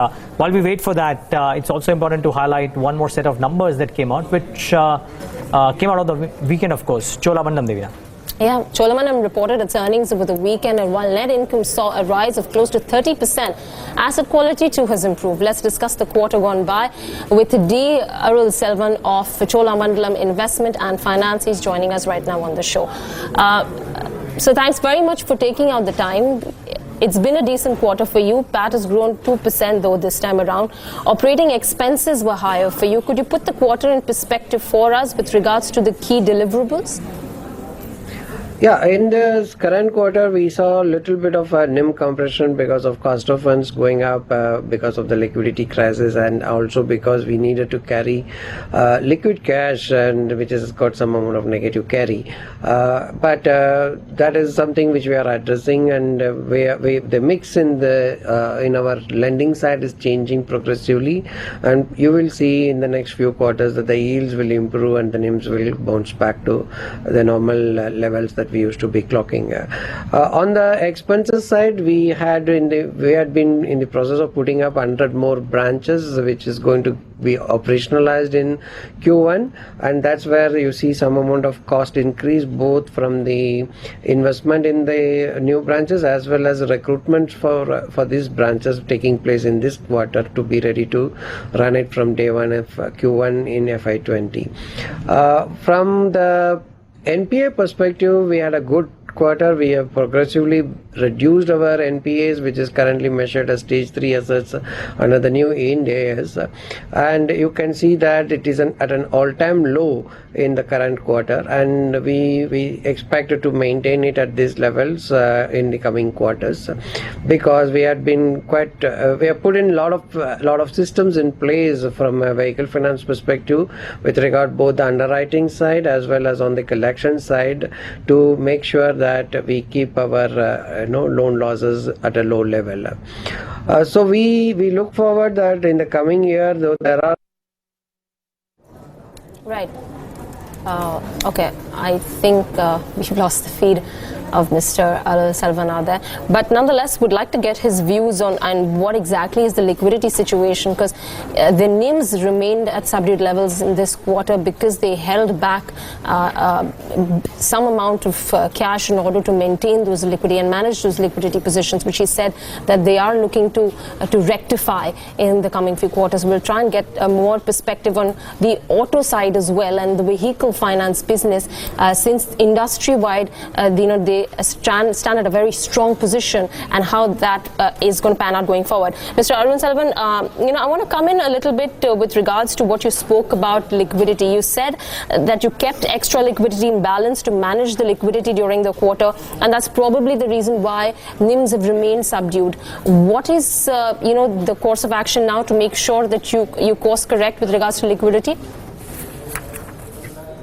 While we wait for that, it's also important to highlight one more set of numbers that came out, which came out on the weekend, of course. Chola Devya. Yeah, Chola reported its earnings over the weekend, and while net income saw a rise of close to 30%, asset quality too has improved. Let's discuss the quarter gone by with D. Arulselvan of Chola Investment and Finance. He's joining us right now on the show. So thanks very much for taking out the time. It's been a decent quarter for you. PAT has grown 2% though this time around. Operating expenses were higher for you. Could you put the quarter in perspective for us with regards to the key deliverables? Yeah, in this current quarter, we saw a little bit of a NIM compression because of cost of funds going up because of the liquidity crisis, and also because we needed to carry liquid cash, and which has got some amount of negative carry. But that is something which we are addressing, and the mix in our lending side is changing progressively, and you will see in the next few quarters that the yields will improve and the NIMs will bounce back to the normal levels that we used to be clocking. On the expenses side, we had been in the process of putting up 100 more branches, which is going to be operationalized in Q1, and that's where you see some amount of cost increase, both from the investment in the new branches as well as recruitment for these branches taking place in this quarter to be ready to run it from day one of Q1 in FY20. From the NPA perspective, we had a good quarter. We have progressively reduced our NPAs, which is currently measured as stage 3 assets under the new Ind AS, and you can see that it is at an all-time low in the current quarter, and we expect to maintain it at these levels in the coming quarters, because we have been we have put in a lot of systems in place from a vehicle finance perspective with regard both the underwriting side as well as on the collection side, to make sure that we keep our loan losses at a low level. So we look forward that in the coming year, though there are... Right. Okay, I think we've lost the feed of Mr. Arulselvan there, but nonetheless would like to get his views on and what exactly is the liquidity situation, because the NIMs remained at subdued levels in this quarter because they held back some amount of cash in order to maintain those liquidity and manage those liquidity positions, which he said that they are looking to rectify in the coming few quarters. We'll try and get more perspective on the auto side as well and the vehicle finance business, since industry-wide they stand at a very strong position, and how that is going to pan out going forward. Mr. Arulselvan, I want to come in a little bit with regards to what you spoke about liquidity. You said that you kept extra liquidity in balance to manage the liquidity during the quarter, and that's probably the reason why NIMs have remained subdued. What is the course of action now to make sure that you course correct with regards to liquidity?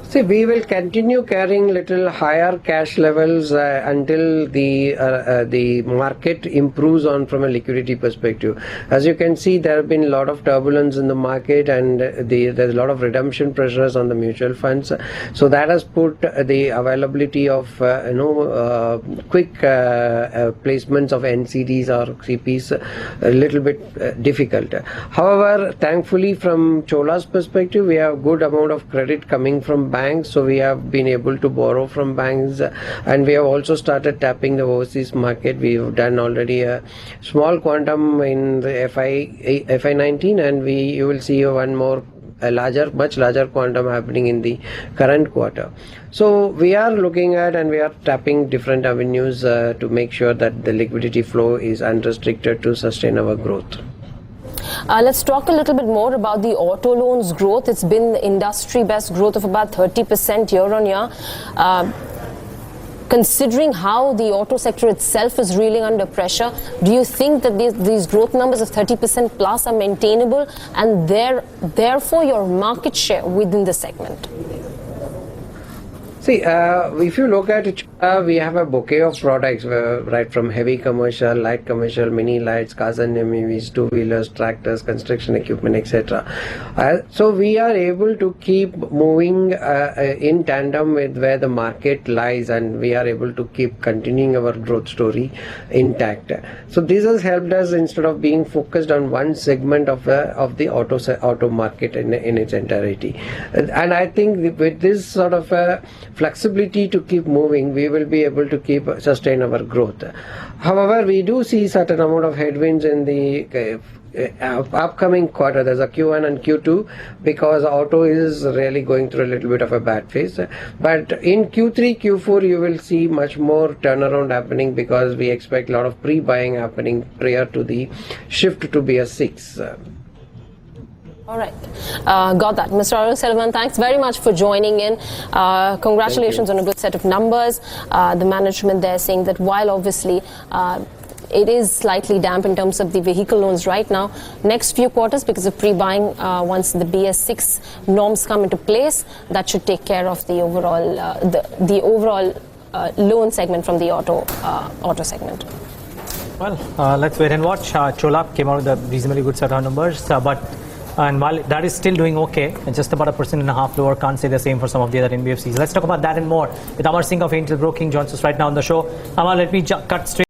See, we will continue carrying little higher cash levels until the market improves on from a liquidity perspective. As you can see, there have been a lot of turbulence in the market, and there's a lot of redemption pressures on the mutual funds. So that has put the availability of quick placements of NCDs or CPs a little bit difficult. However, thankfully, from Chola's perspective, we have good amount of credit coming from banks, so we have been able to borrow from banks, and we have also started tapping the overseas market. We have done already a small quantum in the FY19, and you will see one more much larger quantum happening in the current quarter. So we are looking at and we are tapping different avenues to make sure that the liquidity flow is unrestricted to sustain our growth. Let's talk a little bit more about the auto loans growth. It's been the industry best growth of about 30% year on year. Considering how the auto sector itself is reeling under pressure, do you think that these growth numbers of 30% plus are maintainable, and therefore your market share within the segment? See, if you look at it, We have a bouquet of products, right from heavy commercial, light commercial, mini lights, cars and MUVs, two-wheelers, tractors, construction equipment, etc. So we are able to keep moving in tandem with where the market lies, and we are able to keep continuing our growth story intact. So this has helped us, instead of being focused on one segment of the auto market in its entirety. And I think with this sort of flexibility to keep moving, we will be able to sustain our growth. However, we do see certain amount of headwinds in the upcoming quarter. There's a Q1 and Q2 because auto is really going through a little bit of a bad phase. But in Q3, Q4, you will see much more turnaround happening because we expect a lot of pre-buying happening prior to the shift to BS6. All right. Got that. Mr. Arulselvan, thanks very much for joining in. Congratulations on a good set of numbers. The management there saying that while obviously it is slightly damp in terms of the vehicle loans right now, next few quarters, because of pre-buying, once the BS6 norms come into place, that should take care of the overall loan segment from the auto segment. Well, let's wait and watch. Chola came out with a reasonably good set of numbers, and while that is still doing okay, just about 1.5% lower, can't say the same for some of the other NBFCs. Let's talk about that and more with Amar Singh of Angel Broking, joins us right now on the show. Amar, let me cut straight